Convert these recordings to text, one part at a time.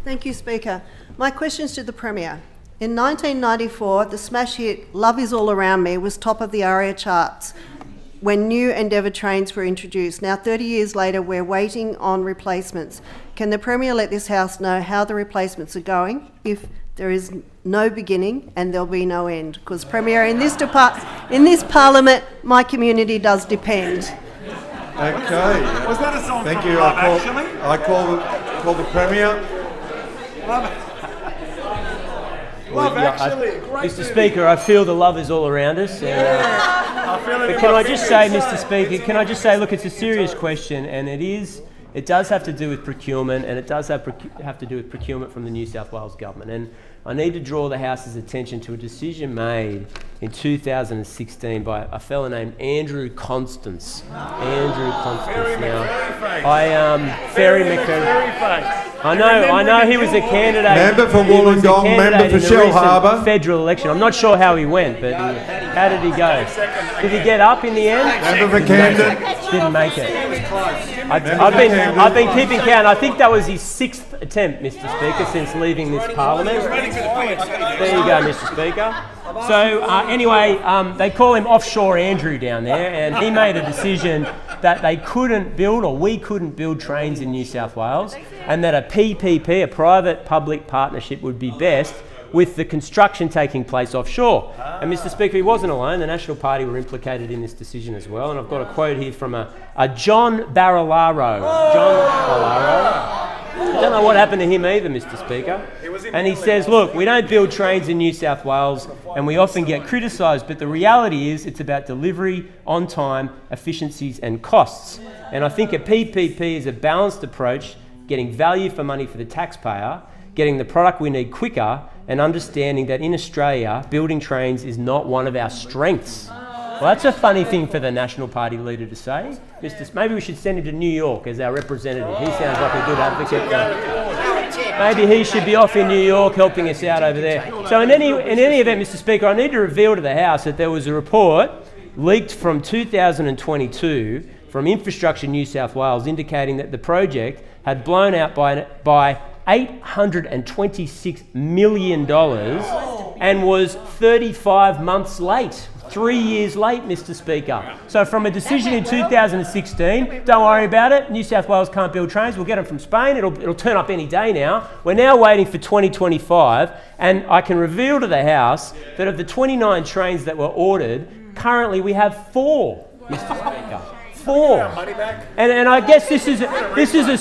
Thank you, Speaker. My question's to the Premier. In 1994, the smash hit Love Is All Around Me was top of the ARIA charts when new Endeavour trains were introduced. Now, 30 years later, we're waiting on replacements. Can the Premier let this House know how the replacements are going, if there is no beginning and there'll be no end? Because, Premier, in this Parliament, my community does depend. Okay. Was that a song? Thank you. I call the Premier. Love Actually, great Mr. Speaker, I feel the love is all around us. But can I just say, Mr. Speaker, look, it's a serious question, and it does have to do with procurement, and it does have to do with procurement from the New South Wales government. And I need to draw the House's attention to a decision made in 2016 by a fellow named Andrew Constance. Ferry McCurry. I know he was a candidate. Member for Wollongong, member for Shellharbour. Federal election. I'm not sure how he went, but how did he go? Did he get up in the end? Member for Camden. Didn't make it. I've been keeping count. I think that was his 6th attempt, Mr. Speaker, since leaving this Parliament. There you go, Mr. Speaker. So anyway, they call him Offshore Andrew down there, and he made a decision that they couldn't build, or we couldn't build trains in New South Wales, and that a PPP, a private-public partnership, would be best with the construction taking place offshore. And Mr. Speaker, he wasn't alone. The National Party were implicated in this decision as well, and I've got a quote here from a John Barilaro. I don't know what happened to him either, Mr. Speaker. And he says, look, we don't build trains in New South Wales and we often get criticised, but the reality is it's about delivery, on time, efficiencies and costs. And I think a PPP is a balanced approach, getting value for money for the taxpayer, getting the product we need quicker, and understanding that in Australia, building trains is not one of our strengths. Well, that's a funny thing for the National Party leader to say. Maybe we should send him to New York as our representative. He sounds like a good advocate. Maybe he should be off in New York helping us out over there. So in any event, Mr. Speaker, I need to reveal to the House that there was a report leaked from 2022 from Infrastructure New South Wales indicating that the project had blown out by $826 million and was 35 months late. 3 years late, Mr. Speaker. So from a decision in 2016, don't worry about it, New South Wales can't build trains, we'll get them from Spain, it'll turn up any day now. We're now waiting for 2025, and I can reveal to the House that of the 29 trains that were ordered, currently we have 4, Mr. Speaker. 4. And I guess this is a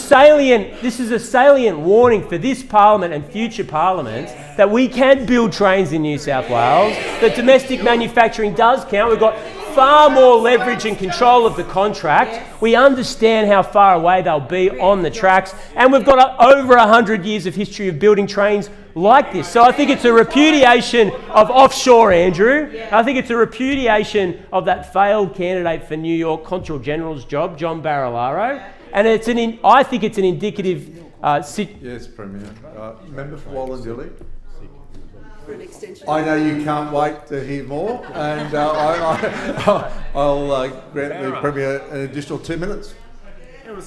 salient warning for this Parliament and future Parliaments that we can build trains in New South Wales, that domestic manufacturing does count. We've got far more leverage and control of the contract. We understand how far away they'll be on the tracks, and we've got over 100 years of history of building trains like this. So I think it's a repudiation of Offshore Andrew. I think it's a repudiation of that failed candidate for New York Consul General's job, John Barilaro. And I think it's an indicative... Yes, Premier. Member for Wallandilly. I know you can't wait to hear more, and I'll grant the Premier an additional 2 minutes.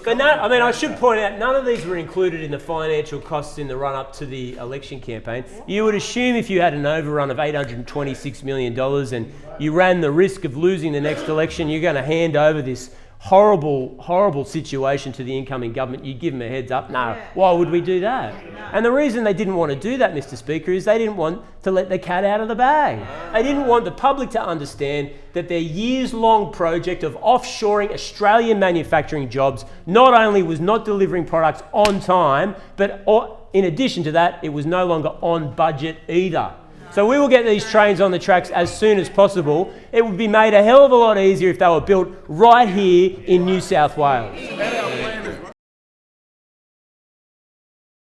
But I should point out, none of these were included in the financial costs in the run-up to the election campaign. You would assume if you had an overrun of $826 million and you ran the risk of losing the next election, you're going to hand over this horrible situation to the incoming government, you give them a heads up. No, why would we do that? And the reason they didn't want to do that, Mr. Speaker, is they didn't want to let the cat out of the bag. They didn't want the public to understand that their years-long project of offshoring Australian manufacturing jobs not only was not delivering products on time, but in addition to that, it was no longer on budget either. So we will get these trains on the tracks as soon as possible. It would be made a hell of a lot easier if they were built right here in New South Wales.